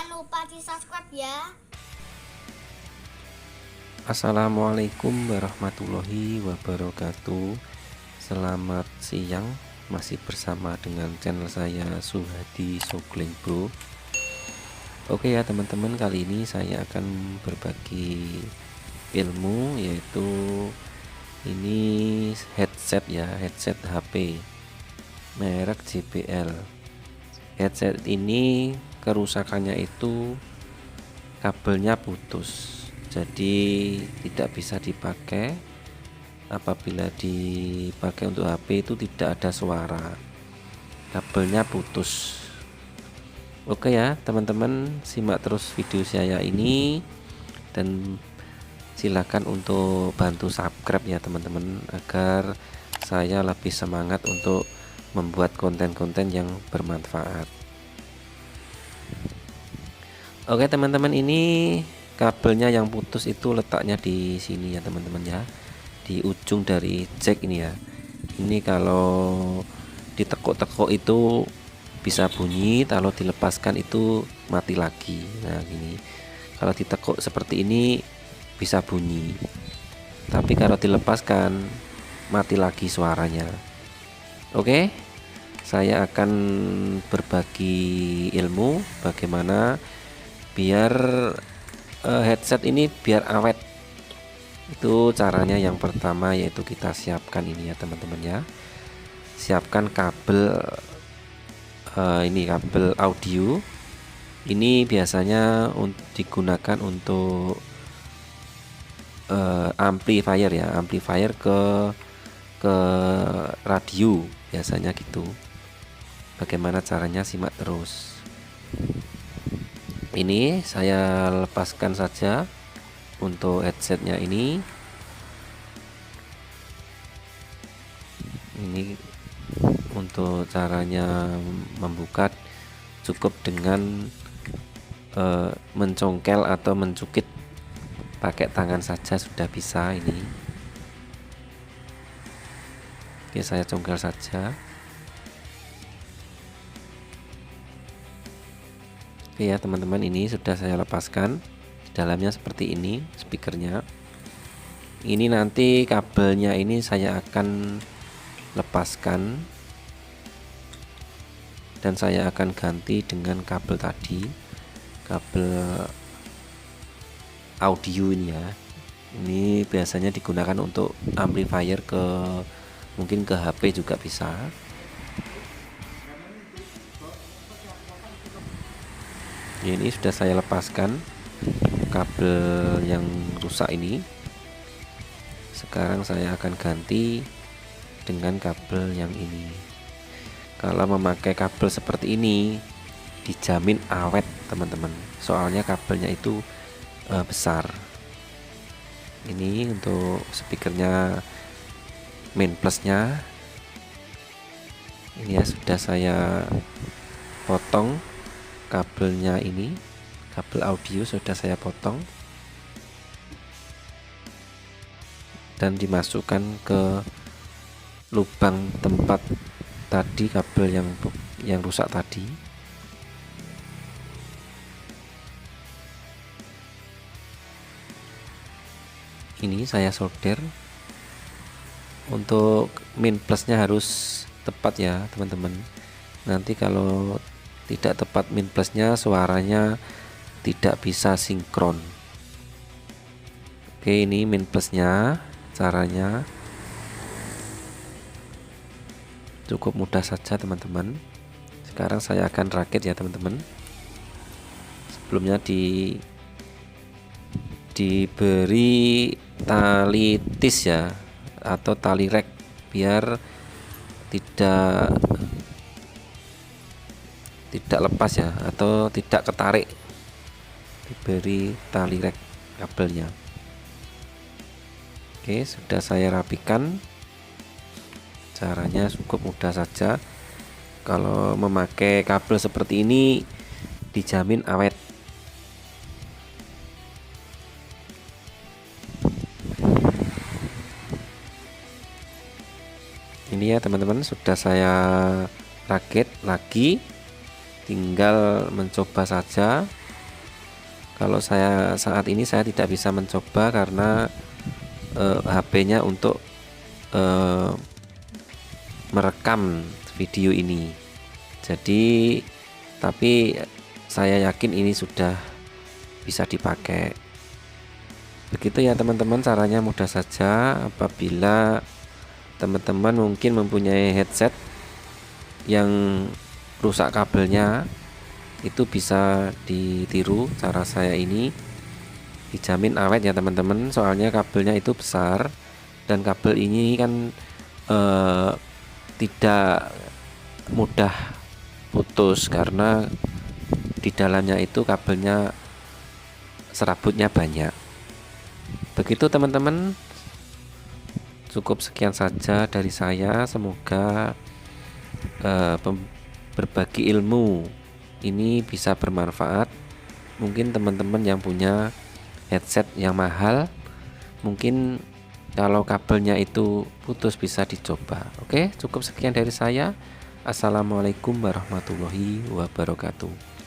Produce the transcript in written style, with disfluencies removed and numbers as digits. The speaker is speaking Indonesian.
Jangan lupa di subscribe ya. Assalamualaikum warahmatullahi wabarakatuh. Selamat siang, masih bersama dengan channel saya Suhadi Sogling Bro. Oke ya teman-teman, kali ini saya akan berbagi ilmu, yaitu ini headset ya, headset HP merek JBL. Headset ini kerusakannya itu kabelnya putus, jadi tidak bisa dipakai. Apabila dipakai untuk HP itu tidak ada suara, kabelnya putus. Oke ya teman-teman, simak terus video saya ini dan silakan untuk bantu subscribe ya teman-teman, agar saya lebih semangat untuk membuat konten-konten yang bermanfaat. Oke teman-teman, ini kabelnya yang putus itu letaknya di sini ya teman-teman ya, di ujung dari jack ini ya. Ini kalau ditekuk-tekuk itu bisa bunyi, kalau dilepaskan itu mati lagi. Nah gini, kalau ditekuk seperti ini bisa bunyi, tapi kalau dilepaskan mati lagi suaranya. Oke, saya akan berbagi ilmu bagaimana biar headset ini biar awet. Itu caranya yang pertama, yaitu kita siapkan ini ya teman-teman ya. Siapkan kabel, ini kabel audio. Ini biasanya digunakan untuk amplifier ya, amplifier ke radio biasanya gitu. Bagaimana caranya, simak terus. Ini saya lepaskan saja untuk headsetnya ini. Ini untuk caranya membuka, cukup dengan mencongkel atau mencukit pakai tangan saja sudah bisa ini. Oke, saya congkel saja. Oke ya teman-teman, ini sudah saya lepaskan. Dalamnya seperti ini speakernya. Ini nanti kabelnya ini saya akan lepaskan dan saya akan ganti dengan kabel tadi, kabel audio ini ya. Ini biasanya digunakan untuk amplifier, mungkin ke HP juga bisa. Ini sudah saya lepaskan kabel yang rusak ini. Sekarang saya akan ganti dengan kabel yang ini. Kalau memakai kabel seperti ini dijamin awet teman-teman, soalnya kabelnya itu besar. Ini untuk speakernya main plusnya. Ini ya, sudah saya potong kabelnya ini, kabel audio sudah saya potong dan dimasukkan ke lubang tempat tadi kabel yang rusak tadi. Ini saya solder. Untuk min plusnya harus tepat ya teman-teman, nanti kalau tidak tepat min plusnya suaranya tidak bisa sinkron. Oke, ini min plusnya, caranya cukup mudah saja teman-teman. Sekarang saya akan rakit ya teman-teman. Sebelumnya diberi tali tis ya, atau tali rek, biar tidak lepas ya, atau tidak ketarik. Diberi tali rek kabelnya. Oke, sudah saya rapikan. Caranya cukup mudah saja. Kalau memakai kabel seperti ini dijamin awet. Ini ya teman-teman, sudah saya rakit lagi, tinggal mencoba saja Kalau saya saat ini saya tidak bisa mencoba karena HP-nya untuk merekam video ini. Jadi tapi saya yakin ini sudah bisa dipakai. Begitu ya teman-teman, caranya mudah saja. Apabila teman-teman mungkin mempunyai headset yang rusak kabelnya, itu bisa ditiru cara saya ini, dijamin awet ya teman-teman. Soalnya kabelnya itu besar dan kabel ini kan tidak mudah putus karena di dalamnya itu kabelnya serabutnya banyak. Begitu teman-teman, cukup sekian saja dari saya. Semoga berbagi ilmu ini bisa bermanfaat. Mungkin teman-teman yang punya headset yang mahal, mungkin kalau kabelnya itu putus bisa dicoba. Oke, cukup sekian dari saya. Assalamualaikum warahmatullahi wabarakatuh.